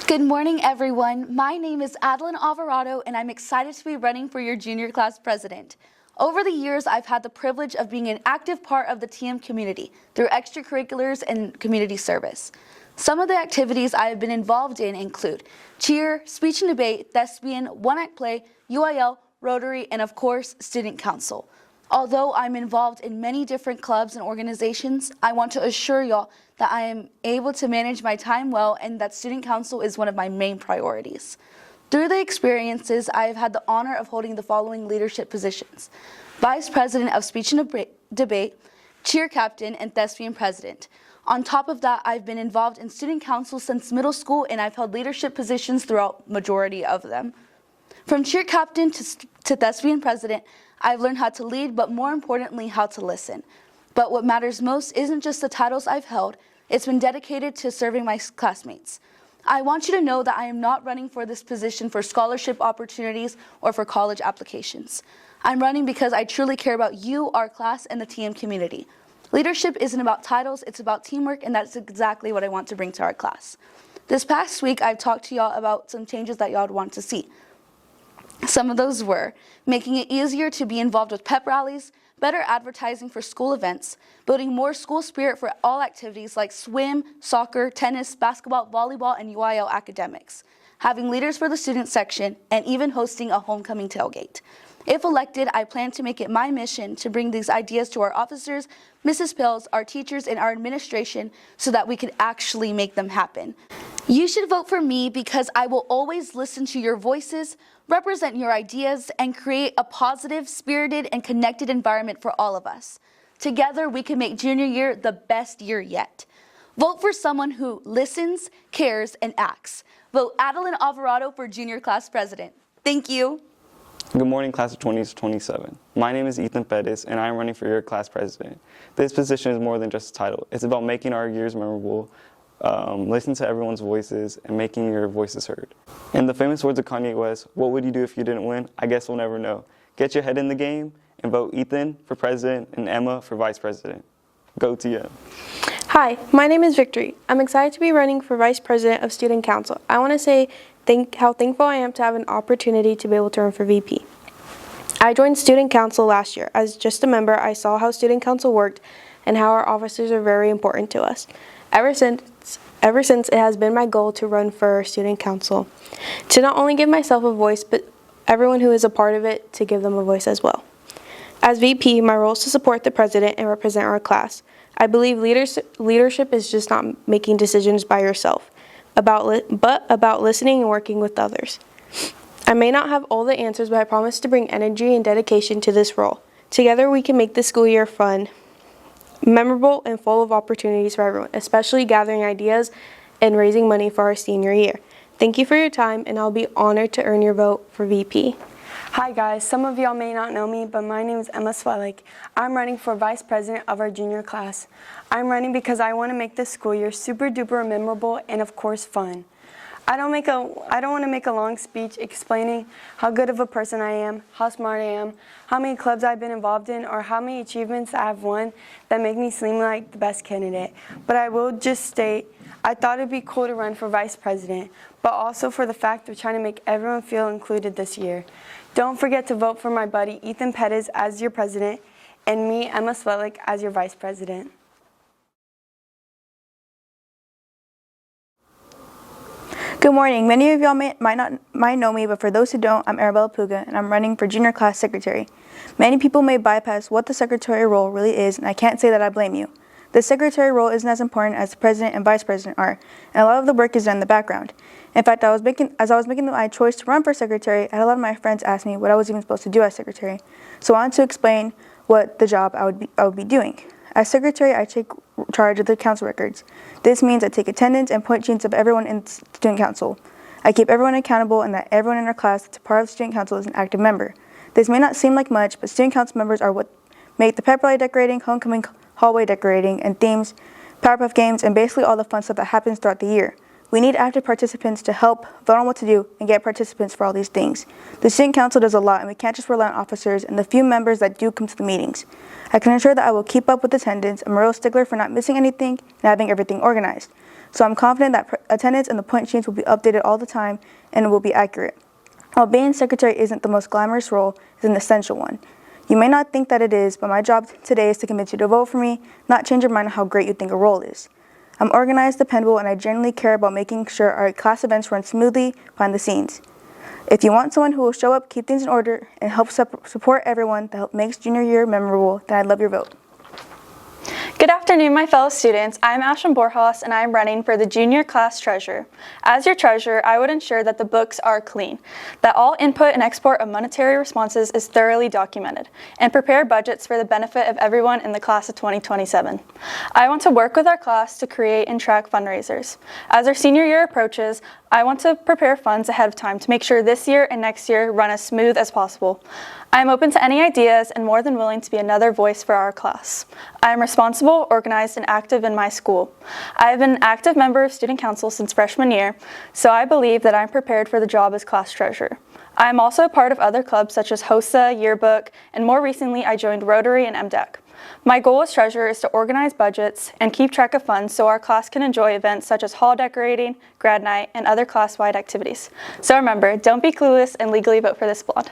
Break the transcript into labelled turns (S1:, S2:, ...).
S1: Good morning, everyone. My name is Adeline Alvarado, and I'm excited to be running for your junior class president. Over the years, I've had the privilege of being an active part of the TM community through extracurriculars and community service. Some of the activities I have been involved in include cheer, speech and debate, thespian, one-act play, UIL, Rotary, and of course, student council. Although I'm involved in many different clubs and organizations, I want to assure y'all that I am able to manage my time well and that student council is one of my main priorities. Through the experiences, I have had the honor of holding the following leadership positions: Vice President of Speech and Debate, Cheer Captain, and Thespian President. On top of that, I've been involved in student council since middle school, and I've held leadership positions throughout majority of them. From Cheer Captain to Thespian President, I've learned how to lead, but more importantly, how to listen. But what matters most isn't just the titles I've held, it's been dedicated to serving my classmates. I want you to know that I am not running for this position for scholarship opportunities or for college applications. I'm running because I truly care about you, our class, and the TM community. Leadership isn't about titles, it's about teamwork, and that's exactly what I want to bring to our class. This past week, I've talked to y'all about some changes that y'all would want to see. Some of those were making it easier to be involved with pep rallies, better advertising for school events, building more school spirit for all activities like swim, soccer, tennis, basketball, volleyball, and UIL academics, having leaders for the student section, and even hosting a homecoming tailgate. If elected, I plan to make it my mission to bring these ideas to our officers, Mrs. Pills, our teachers, and our administration so that we could actually make them happen. You should vote for me because I will always listen to your voices, represent your ideas, and create a positive, spirited, and connected environment for all of us. Together, we can make junior year the best year yet. Vote for someone who listens, cares, and acts. Vote Adeline Alvarado for junior class president. Thank you.
S2: Good morning, class of 2027. My name is Ethan Pettis, and I am running for your class president. This position is more than just a title. It's about making our years memorable, listen to everyone's voices, and making your voices heard. In the famous words of Kanye West, what would you do if you didn't win? I guess we'll never know. Get your head in the game and vote Ethan for president and Emma for vice president. Go TM.
S3: Hi, my name is Victory. I'm excited to be running for vice president of student council. I want to say how thankful I am to have an opportunity to be able to run for VP. I joined student council last year. As just a member, I saw how student council worked and how our officers are very important to us. Ever since it has been my goal to run for student council, to not only give myself a voice, but everyone who is a part of it, to give them a voice as well. As VP, my role is to support the president and represent our class. I believe leadership is just not making decisions by yourself, but about listening and working with others. I may not have all the answers, but I promise to bring energy and dedication to this role. Together, we can make this school year fun, memorable, and full of opportunities for everyone, especially gathering ideas and raising money for our senior year. Thank you for your time, and I'll be honored to earn your vote for VP.
S4: Hi guys, some of y'all may not know me, but my name is Emma Swalik. I'm running for vice president of our junior class. I'm running because I want to make this school year super duper memorable and of course fun. I don't want to make a long speech explaining how good of a person I am, how smart I am, how many clubs I've been involved in, or how many achievements I have won that make me seem like the best candidate. But I will just state, I thought it'd be cool to run for vice president, but also for the fact of trying to make everyone feel included this year. Don't forget to vote for my buddy Ethan Pettis as your president and me, Emma Swelick, as your vice president.
S5: Good morning. Many of y'all might know me, but for those who don't, I'm Arabella Puga, and I'm running for junior class secretary. Many people may bypass what the secretary role really is, and I can't say that I blame you. The secretary role isn't as important as the president and vice president are, and a lot of the work is done in the background. In fact, as I was making my choice to run for secretary, I had a lot of my friends ask me what I was even supposed to do as secretary. So I wanted to explain what the job I would be doing. As secretary, I take charge of the council records. This means I take attendance and point sheets of everyone in student council. I keep everyone accountable and that everyone in our class that's a part of the student council is an active member. This may not seem like much, but student council members are what make the pep rally decorating, homecoming hallway decorating, and themes, Powerpuff games, and basically all the fun stuff that happens throughout the year. We need active participants to help vote on what to do and get participants for all these things. The student council does a lot, and we can't just rely on officers and the few members that do come to the meetings. I can ensure that I will keep up with attendance. I'm a real stickler for not missing anything and having everything organized. so I'm confident that attendance and the point sheets will be updated all the time and will be accurate. While being secretary isn't the most glamorous role, it's an essential one. You may not think that it is, but my job today is to convince you to vote for me, not change your mind on how great you think a role is. I'm organized, dependable, and I genuinely care about making sure our class events run smoothly behind the scenes. If you want someone who will show up, keep things in order, and help support everyone that makes junior year memorable, then I'd love your vote.
S6: Good afternoon, my fellow students. I'm Ashton Borjas, and I'm running for the junior class treasurer. As your treasurer, I would ensure that the books are clean, that all input and export of monetary responses is thoroughly documented, and prepare budgets for the benefit of everyone in the class of 2027. I want to work with our class to create and track fundraisers. As our senior year approaches, I want to prepare funds ahead of time to make sure this year and next year run as smooth as possible. I am open to any ideas and more than willing to be another voice for our class. I am responsible, organized, and active in my school. I have been an active member of student council since freshman year, so I believe that I'm prepared for the job as class treasurer. I am also a part of other clubs such as HOSA, Yearbook, and more recently I joined Rotary and MDEC. My goal as treasurer is to organize budgets and keep track of funds so our class can enjoy events such as hall decorating, grad night, and other class-wide activities. So remember, don't be clueless and legally vote for this blonde.